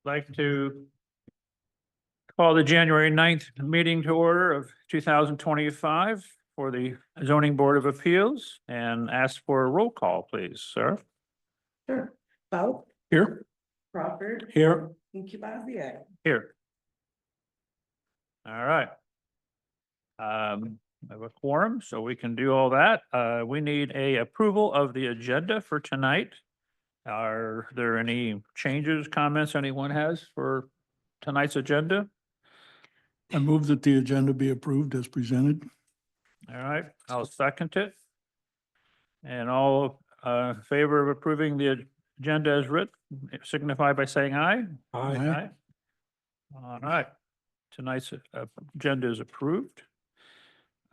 like to call the January 9th meeting to order of 2025 for the Zoning Board of Appeals and ask for a roll call, please, sir. Sure. Bo, Here. Crawford, Here. and Kubasiak. Here. All right. I have a quorum, so we can do all that. We need a approval of the agenda for tonight. Are there any changes, comments anyone has for tonight's agenda? I move that the agenda be approved as presented. All right, I'll second it. And all in favor of approving the agenda as written, signify by saying aye. Aye. All right, tonight's agenda is approved.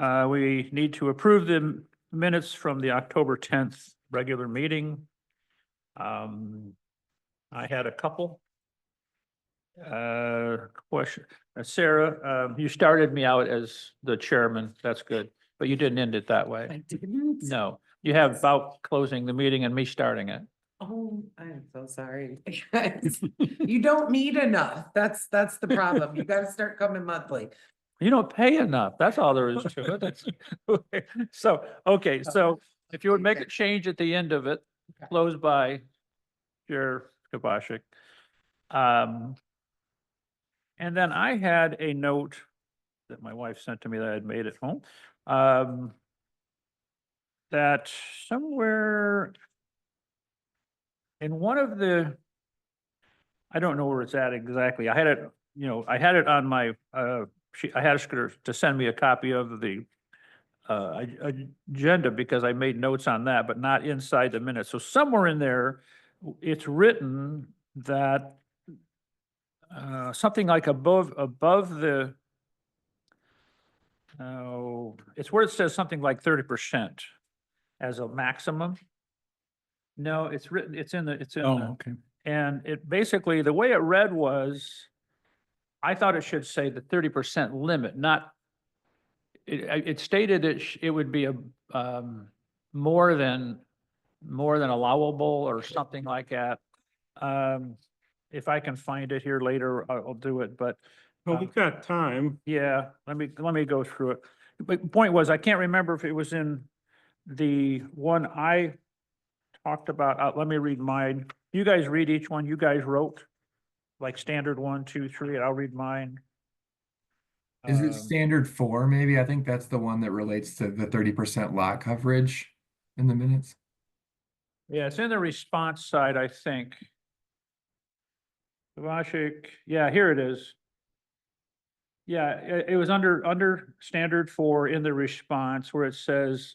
We need to approve the minutes from the October 10th regular meeting. I had a couple. Question, Sarah, you started me out as the chairman, that's good, but you didn't end it that way. I didn't. No, you have about closing the meeting and me starting it. Oh, I'm so sorry. You don't need enough. That's the problem. You gotta start coming monthly. You don't pay enough, that's all there is to it. That's- So, okay, so if you would make a change at the end of it, Okay. closed by Chair Kabashik. And then I had a note that my wife sent to me that I had made at home. That somewhere in one of the, I don't know where it's at exactly. I had it, I had it on my, I had her to send me a copy of the agenda because I made notes on that, but not inside the minutes. So somewhere in there, it's written that something like above the, oh, it's where it says something like 30% as a maximum. No, it's written, it's in the, Oh, okay. and it basically, the way it read was, I thought it should say the 30% limit, not, it stated it would be a, more than allowable or something like that. If I can find it here later, I'll do it, but Well, we've got time. yeah, let me go through it. But the point was, I can't remember if it was in the one I talked about. Let me read mine. You guys read each one you guys wrote, like standard 1, 2, 3, and I'll read mine. Is it Um, standard 4, maybe? I think that's the one that relates to the 30% lot coverage in the minutes. Yeah, it's in the response side, I think. Vashik, yeah, here it is. Yeah, it was under standard 4 in the response where it says,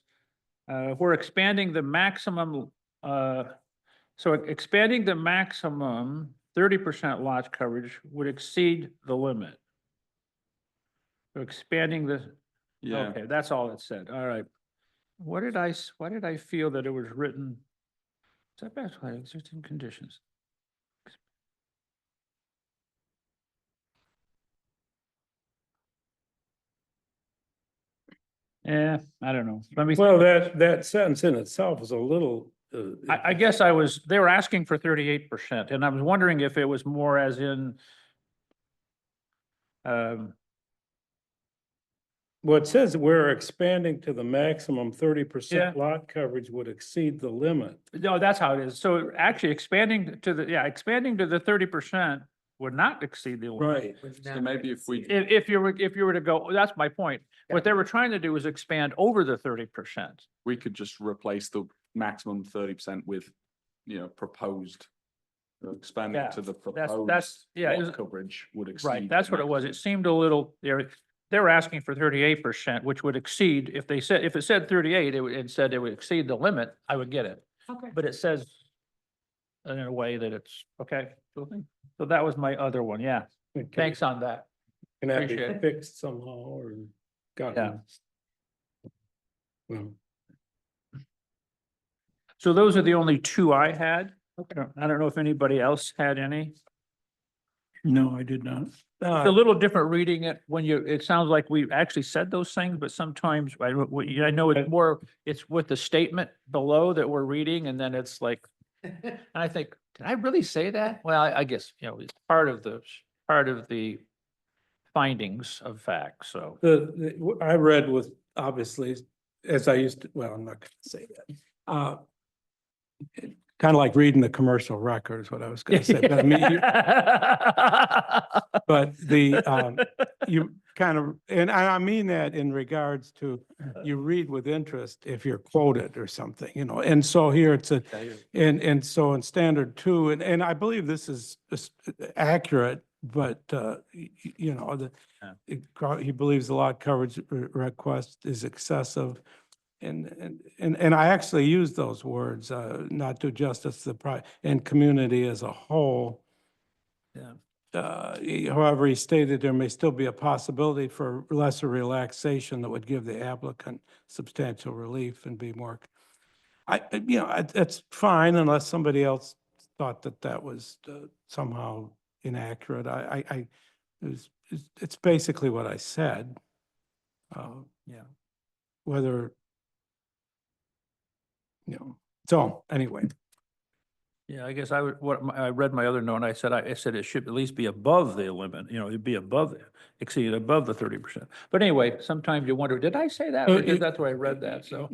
we're expanding the maximum, so expanding the maximum 30% lot coverage would exceed the limit. So expanding the, okay, that's all it said. All right. Why did I feel that it was written? Setbacks by existing conditions. Yeah, I don't know. Let me, Well, that sentence in itself is a little, I guess they were asking for 38%, and I was wondering if it was more as in, well, it says we're expanding to the maximum 30% Yeah. lot coverage would exceed the limit. no, that's how it is. So actually expanding to the 30% would not exceed the limit. Right. So maybe if we, If you were to go, that's my point. What they were trying to do was expand over the 30%. we could just replace the maximum 30% with, proposed. Expand Yeah, it to the that's- proposed yeah, it was- lot coverage would exceed. Right, that's the what it was. It maximum. seemed a little, they were asking for 38%, which would exceed, if it said 38, it said it would exceed the limit, I would get it. Okay. But it says in a way that it's, okay. So that was my other one, yeah. Thanks on that. Can that be Appreciate it. fixed somehow or gotten? Well, So those are the only two I had. I don't know if anybody else had any. No, I did not. It's a little different reading it when it sounds like we actually said those things, but sometimes I know it's more, it's with the statement below that we're reading and then it's like And I think, did I really say that? Well, I guess, it's part of the findings of fact, so. I read with, obviously, as I used to, well, I'm not gonna say that. Kind of like reading the commercial record is what I was gonna say, but I mean, but you kind of, and I mean that in regards to, you read with interest if you're quoted or something, and so here it's and so in standard 2, and I believe this is accurate, but, he believes the lot coverage request is excessive. And I actually use those words, not do justice to the and community as a whole. Yeah. However, he stated there may still be a possibility for lesser relaxation that would give the applicant substantial relief and be more. It's fine unless somebody else thought that was somehow inaccurate. It's basically what I said. Yeah. Whether, so anyway. Yeah, I guess I read my other note, and I said it should at least be above the limit, it'd be exceed above the 30%. But anyway, sometimes you wonder, did I say that? Because that's where I read that, so.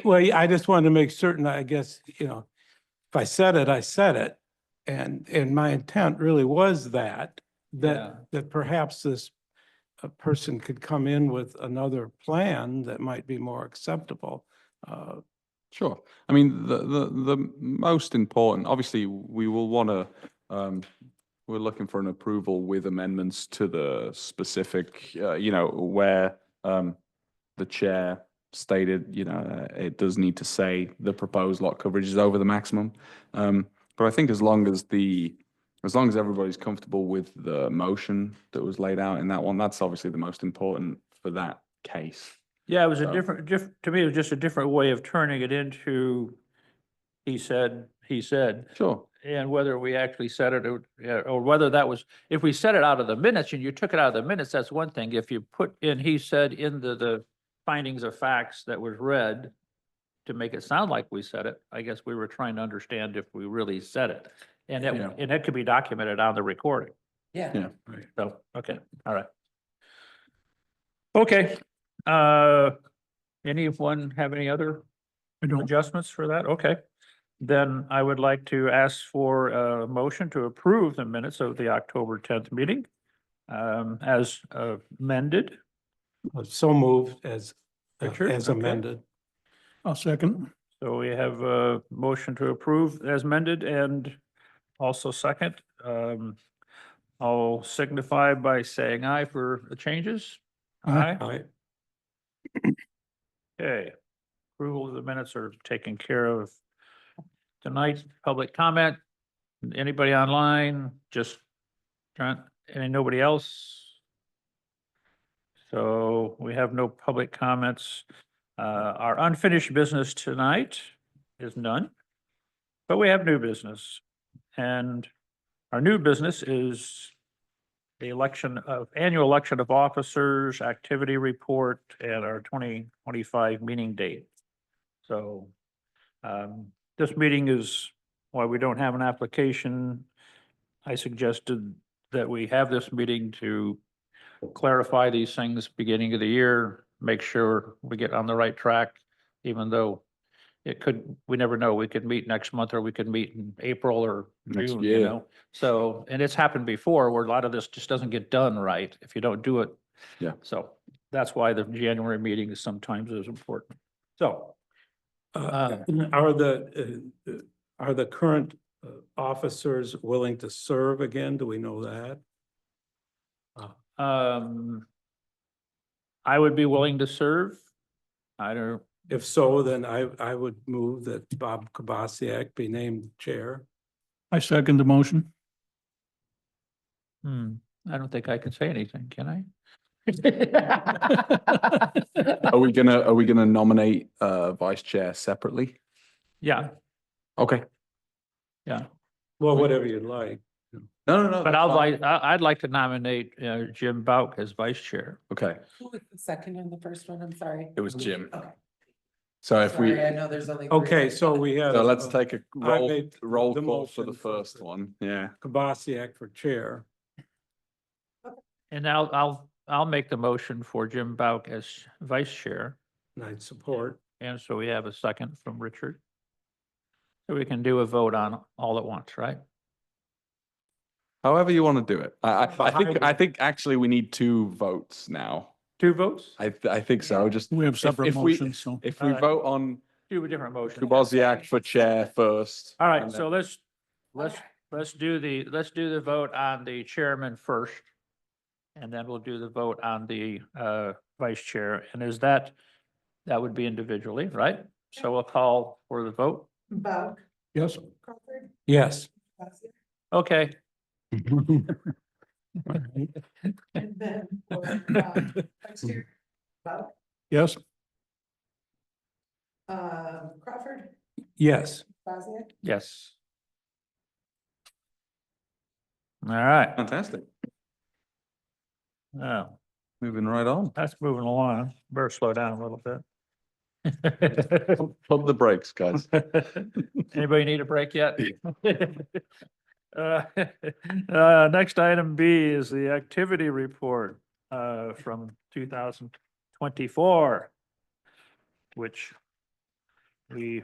Well, I just wanted to make certain, I guess, if I said it, I said it. And my intent really was that perhaps this person could come in with another plan that might be more acceptable. Sure. I mean, the most important, obviously, we will want to, we're looking for an approval with amendments to the specific, where the chair stated, it does need to say the proposed lot coverage is over the maximum. But I think as long as everybody's comfortable with the motion that was laid out in that one, that's obviously the most important for that case. Yeah, it was a So- different, to me, it was just a different way of turning it into, he said, Sure. and whether we actually said it or whether that was, if we said it out of the minutes and you took it out of the minutes, that's one thing. If you put in, he said in the findings of facts that was read to make it sound like we said it, I guess we were trying to understand if we really said it. And Yeah. it could be documented on the recording. Yeah. Yeah. So, okay, all right. Okay, anyone have any other I don't, adjustments for that? Okay. Then I would like to ask for a motion to approve the minutes of the October 10th meeting as amended. So moved as Richard, okay. amended. I'll second. So we have a motion to approve as amended and also second. I'll signify by saying aye for the changes. Aye. Aye. Okay. Approval of the minutes are taken care of tonight. Public comment. Anybody online? Just nobody else? So we have no public comments. Our unfinished business tonight is none, but we have new business. And our new business is the annual election of officers, activity report, and our 2025 meeting date. So this meeting is, while we don't have an application, I suggested that we have this meeting to clarify these things beginning of the year, make sure we get on the right track, even though we never know, we could meet next month or we could meet in April or Next June, year. So, and it's happened before where a lot of this just doesn't get done right if you don't do it. Yeah. So that's why the January meeting is sometimes is important. So, Are the current officers willing to serve again? Do we know that? I would be willing to serve. I don't, If so, then I would move that Bob Kubasiak be named chair. I second the motion. I don't think I can say anything, can I? Are we gonna nominate vice chair separately? Yeah, Okay. yeah. Well, whatever you'd like. No. But that's fine. I'd like to nominate Jim Bauk as vice chair. Okay. Who was the second and the first one? I'm sorry. It was Jim. Okay. So if we, Sorry, I know there's only. three Okay, of us. so we have. so let's take a I made roll the call for the motion for first the- one, yeah. Kabasiak for chair. And I'll make the motion for Jim Bauk as vice chair. And I'd support. And so we have a second from Richard. So we can do a vote on all at once, right? However you want to do it. Behind I it. think actually we need 2 votes now. 2 votes? I think so, just We have separate if we- motions, so. if we Alright. vote on Do a different motion. Kubasiak for chair first. All right, and so then- let's do the vote on the chairman first. And then we'll do the vote on the vice chair. And that would be individually, right? So we'll call for the vote. Bauk, Yes. Crawford, Yes. Bastian, Okay, and then for, vice chair, Bauk, Yes. Crawford, Yes. Bastian. yes. All right, Fantastic. oh, Moving right on. that's moving along. Better slow down a little bit. Pump the brakes, guys. Anybody need a break yet? Next item B is the activity report from 2024, which I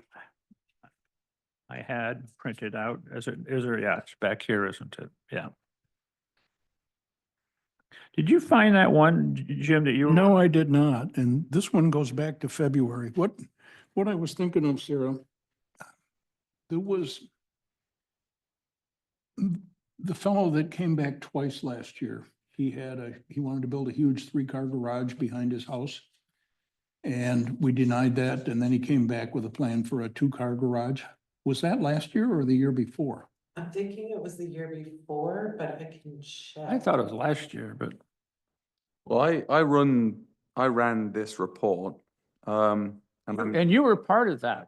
had printed out is there, yeah, it's back here, isn't it? Yeah. Did you find that one, Jim, that you? No, I did not. And this one goes back to February. What I was thinking of, Sarah, there was the fellow that came back twice last year. He wanted to build a huge 3-car garage behind his house. And we denied that. And then he came back with a plan for a 2-car garage. Was that last year or the year before? I'm thinking it was the year before, but I can check. I thought it was last year, but Well, I ran this report, and and you were part of that.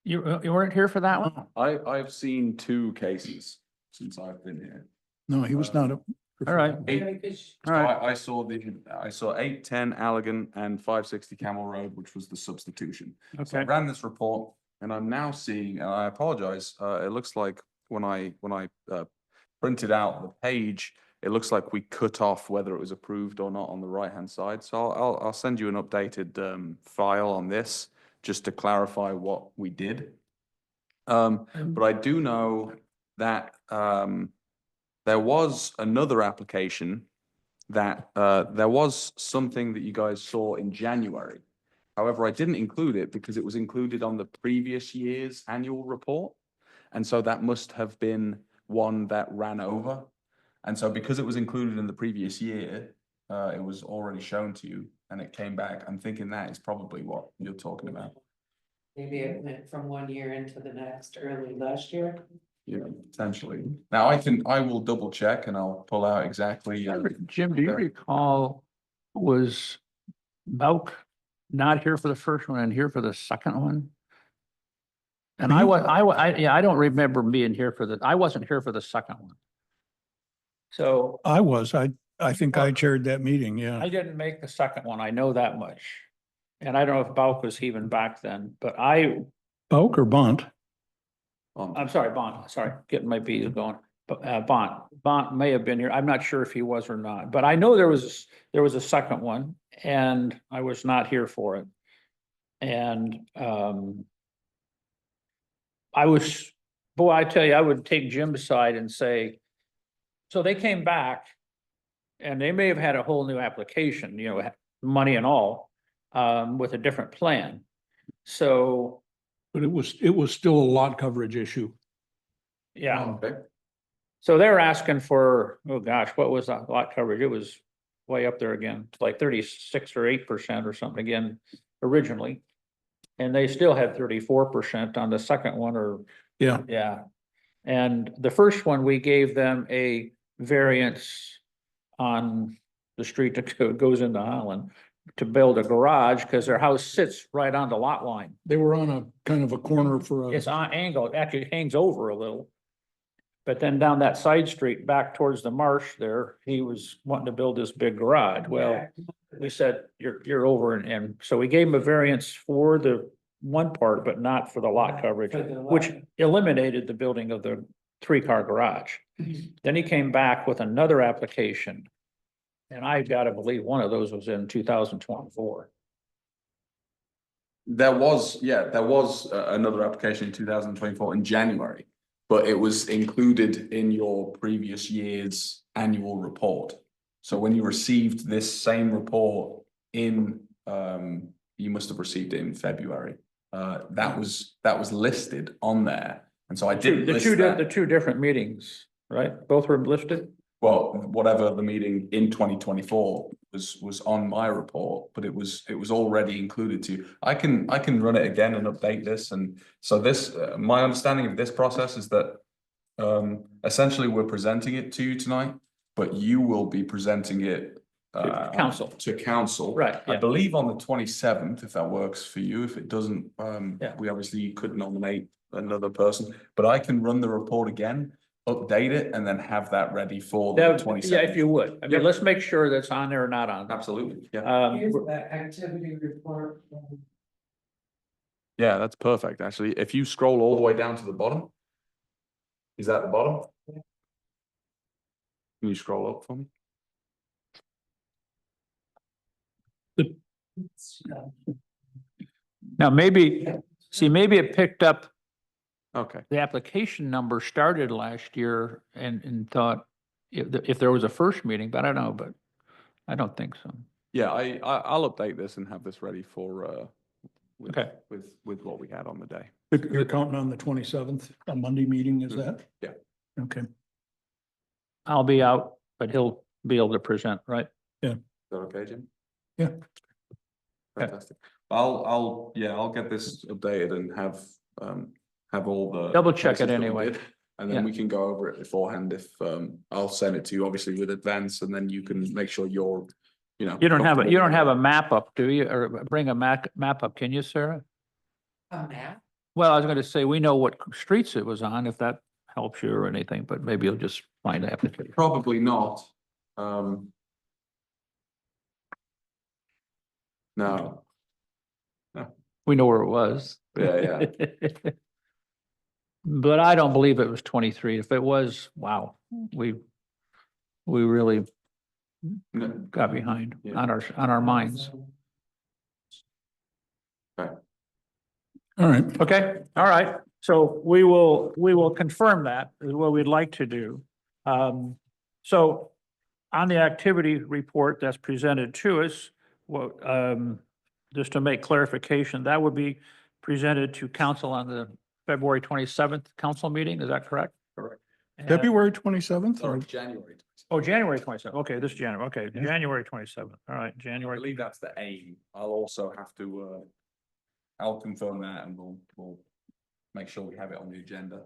You weren't here for that one? I've seen 2 cases since I've been here. No, he was not. All right. Yeah, because- So All right. I saw 810 Allegan and 560 Camel Road, which was the substitution. So I Okay, ran this report and I'm now seeing, and I apologize, it looks like when I printed out the page, it looks like we cut off whether it was approved or not on the right-hand side. So I'll send you an updated file on this just to clarify what we did. But I do know that there was another application that there was something that you guys saw in January. However, I didn't include it because it was included on the previous year's annual report. And so that must have been one that ran over. And so because it was included in the previous year, it was already shown to you and it came back. I'm thinking that is probably what you're talking about. Maybe it went from one year into the next early last year. Yeah, potentially. Now I will double check and I'll pull out exactly. Jim, do you recall, was Bauk not here for the first one and here for the second one? And I don't remember being here I wasn't here for the second one. So I was. I think I chaired that meeting, yeah. I didn't make the second one, I know that much. And I don't know if Bauk was even back then, but Bauk or Bunt? I'm sorry, Bont, sorry, getting my B's going. But Bont may have been here. I'm not sure if he was or not, but I know there was a second one and I was not here for it. And I tell you, I would take Jim's side and say, so they came back and they may have had a whole new application, money and all, with a different plan. So, But it was still a lot coverage issue. yeah. Okay. So they're asking for, oh gosh, what was that lot coverage? It was way up there again, like 36 or 8% or something again originally. And they still had 34% on the second one Yeah. yeah. And the first one, we gave them a variance on the street that goes into Holland to build a garage because their house sits right on the lot line. They were on a kind of a corner for a, It's on angle, it actually hangs over a little. But then down that side street back towards the marsh there, he was wanting to build this big garage. Well, we said, you're over and so we gave him a variance for the one part, but not for the lot coverage, which eliminated the building of the three-car garage. Then he came back with another application. And I gotta believe one of those was in 2024. There was another application in 2024 in January, but it was included in your previous year's annual report. So when you received this same report in, you must have received it in February. That was listed on there, and so I didn't list The that. two different meetings, right? Both were listed? Well, whatever the meeting in 2024 was on my report, but it was already included to you. I can run it again and update this, and so this, my understanding of this process is that essentially we're presenting it to you tonight, but you will be presenting it Council. to council. Right, I yeah. believe on the 27th, if that works for you. If it doesn't, Yeah. we obviously could nominate another person, but I can run the report again, update it, and then have that ready for the Yeah, 27th. if you would. I mean, Yep. let's make sure that's on there or not on. there. Absolutely, yeah. Here's the activity report. Yeah, that's perfect, actually. If you scroll all the way down to the bottom. Is that the bottom? Can you scroll up for me? Now, maybe, see, maybe it picked up, Okay, the application number started last year and thought if there was a first meeting, but I don't know, but I don't think so. yeah, I'll update this and have this ready for, with, Okay. with what we had on the day. You're counting on the 27th, a Monday meeting, is that? Yeah. Okay. I'll be out, but he'll be able to present, right? Is that okay, Jim? Yeah. Okay. Fantastic. I'll get this updated and have all the. Double check it places that we anyway. did, And then Yeah. we can go over it beforehand if, I'll send it to you obviously with advance, and then you can make sure you're, you know. You don't have comfortable a with it. map up, do you? Or bring a map up, can you, Sarah? A map? Well, I was gonna say, we know what streets it was on, if that helps you or anything, but maybe you'll just find the application. Probably not. No, We know where it was. yeah. But I don't believe it was 23. If it was, wow, we really No, got behind Yeah. on our minds. All right. Okay, all right. So we will confirm that is what we'd like to do. So on the activity report that's presented to us, what, just to make clarification, that would be presented to council on the February 27th council meeting, is that correct? Correct. And- February 27th Or or January. Oh, January 27th. Okay, this January. Okay, Yeah. January 27th. All right, I January. believe that's the aim. I'll also have to, I'll confirm that and we'll make sure we have it on the agenda.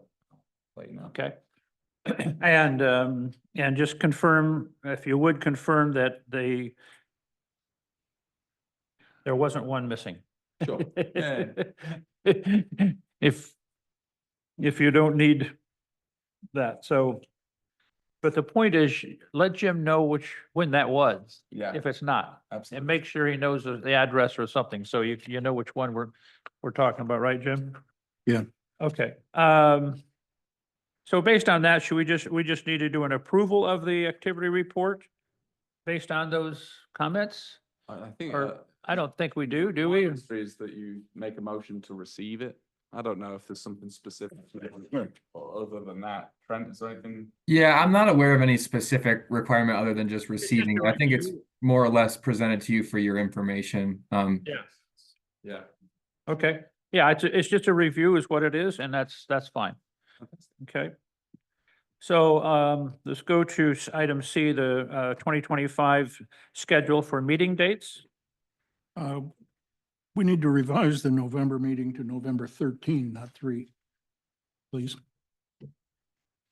Let you know. Okay. And just confirm, if you would confirm that there wasn't one missing. Sure. Yeah. If you don't need that, so. But the point is, let Jim know when that was, Yeah, if it's not, and absolutely. make sure he knows the address or something, so you know which one we're talking about, right, Jim? Yeah. Okay, so based on that, we just need to do an approval of the activity report based on those comments? I think. Or- I don't think we do my we? history is that you make a motion to receive it. I don't know if there's something specific or other than that. Trent, is there anything? Yeah, I'm not aware of any specific requirement other than just receiving. a I think it's review. more or less presented to you for your information. Yeah. Yeah. Okay, yeah, it's just a review is what it is, and that's fine, okay? So, let's go to item C, the, 2025 schedule for meeting dates. We need to revise the November meeting to November 13, not 3. Please.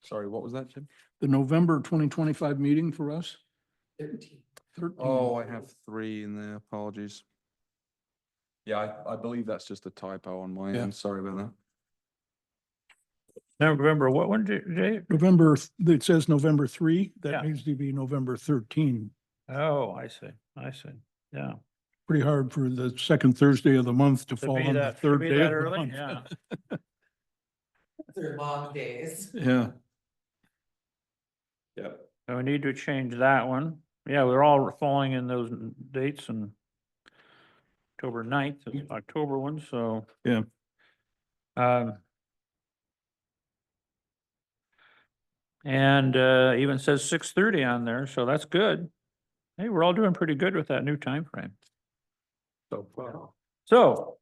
Sorry, what was that, Jim? The November 2025 meeting for us, 13. 13. Oh, I have 3 in there. Apologies. Yeah, I believe that's just a typo on my Yeah. end. Sorry about that. November, what one, Jay? November, it says November 3, Yeah. that needs to be November 13. Oh, I see, Yeah. Pretty hard for the second Thursday of the month to To fall be on the that, to third be day that of the early, month. yeah. They're long days. Yeah. Yep. So we need to change that one. Yeah, we're all falling in those dates, and October 9th is October one, so. Yeah. Um. And even says 6:30 on there, so that's good. Hey, we're all doing pretty good with that new time frame. So far. So,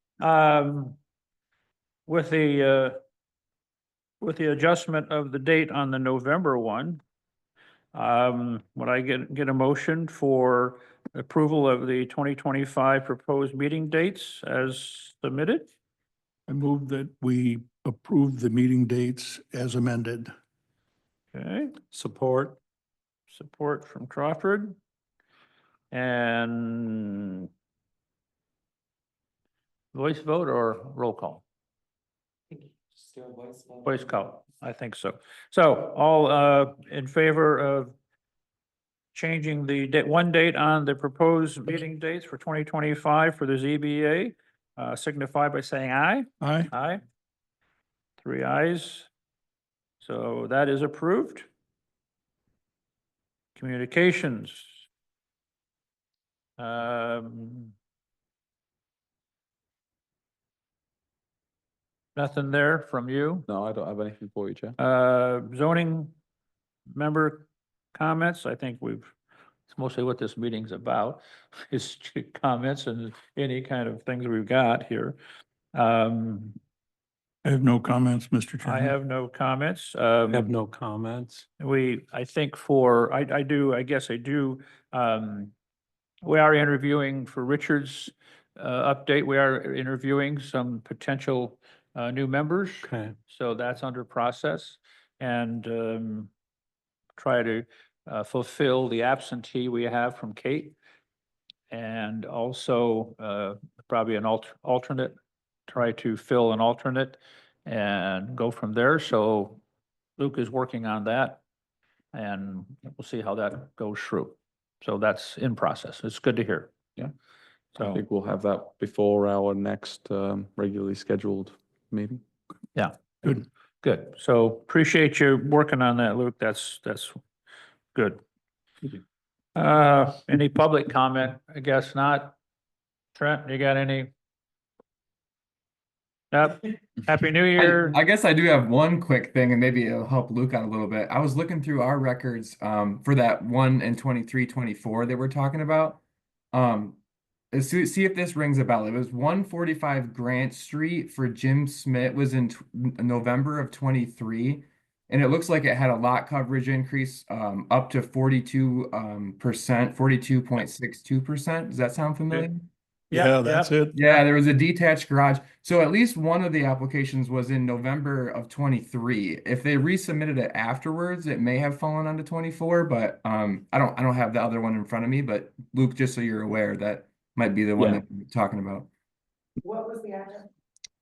with the adjustment of the date on the November one, would I get a motion for approval of the 2025 proposed meeting dates as submitted? I move that we approve the meeting dates as amended. Okay, Support. support from Crawford. And voice vote or roll call? Voice call, I think so. So all in favor of changing the one date on the proposed meeting dates for 2025 for the ZBA, signify by saying aye. Aye. Aye. 3 ayes. So that is approved. Communications. Nothing there from you. No, I don't have anything for you, Chair. Zoning member comments, I think it's mostly what this meeting's about, is comments and any kind of things we've got here. I have no comments, Mr. I Chairman. have no comments. I have no comments. I think I guess I do, we are interviewing for Richard's update. We are interviewing some potential new members. Okay. So that's under process, and try to fulfill the absentee we have from Kate. And also probably an alternate, try to fill an alternate and go from there. So Luke is working on that, and we'll see how that goes through. So that's in process. It's good to hear. Yeah. I So, think we'll have that before our next regularly scheduled meeting. Good. good. So appreciate you working on that, Luke. That's good. Any public comment? I guess not. Trent, you got any? Yep. Happy New Year. I guess I do have one quick thing, and maybe it'll help Luke out a little bit. I was looking through our records for that 1 and 23-24 that we're talking about. See if this rings a bell. It was 145 Grant Street for Jim Smith, was in November of 23, and it looks like it had a lot coverage increase up to 42%, 42.62%. Does that sound familiar? Yeah, that's it. Yeah, there was a detached garage. So at least one of the applications was in November of 23. If they resubmitted it afterwards, it may have fallen onto 24, but I don't have the other one in front of me, but Luke, just so you're aware, that might be the one Yeah. that we're talking about. What was the address?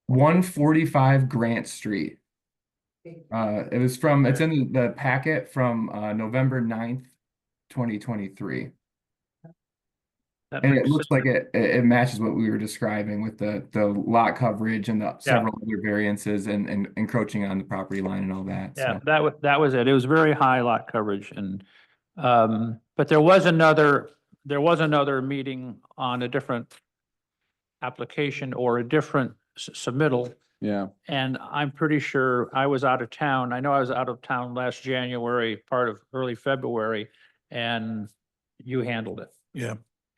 145 Grant Street. It was from, it's in the packet from November 9th, 2023. That And it makes looks sense. like it matches what we were describing with the lot coverage and the several other variances and encroaching on the property line and all that. Yeah, So that was it. It was very high lot coverage, and, but there was another meeting on a different application or a different submittal. Yeah. And I'm pretty sure I was out of town. I know I was out of town last January, part of early February, and you handled it. Yeah.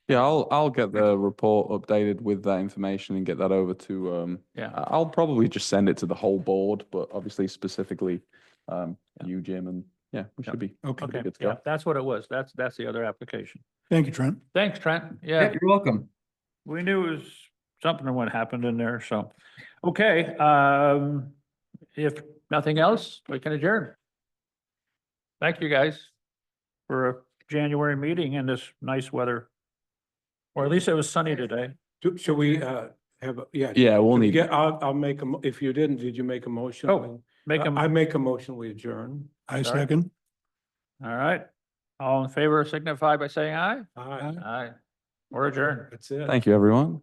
Yeah, I'll get the report updated with that information and get that over to, Yeah. I'll probably just send it to the whole board, but obviously specifically, you, Jim, and yeah, we should be. Okay. Okay, good to yeah, go. that's what it was. That's the other application. Thank you, Trent. Thanks, Trent. yeah, Yeah, you're welcome. we knew it was something that what happened in there, so. Okay, if nothing else, we can adjourn. Thank you, guys, for a January meeting in this nice weather. Or at least it was sunny today. Should we have, yeah. Yeah, we'll need, Yeah, I'll make if you didn't, did you make a motion? Oh, Make them, I all make a motion, we adjourn. I Sorry. second. right. All in favor signify by saying aye. Aye. Aye. We're adjourned. That's it. Thank you, everyone.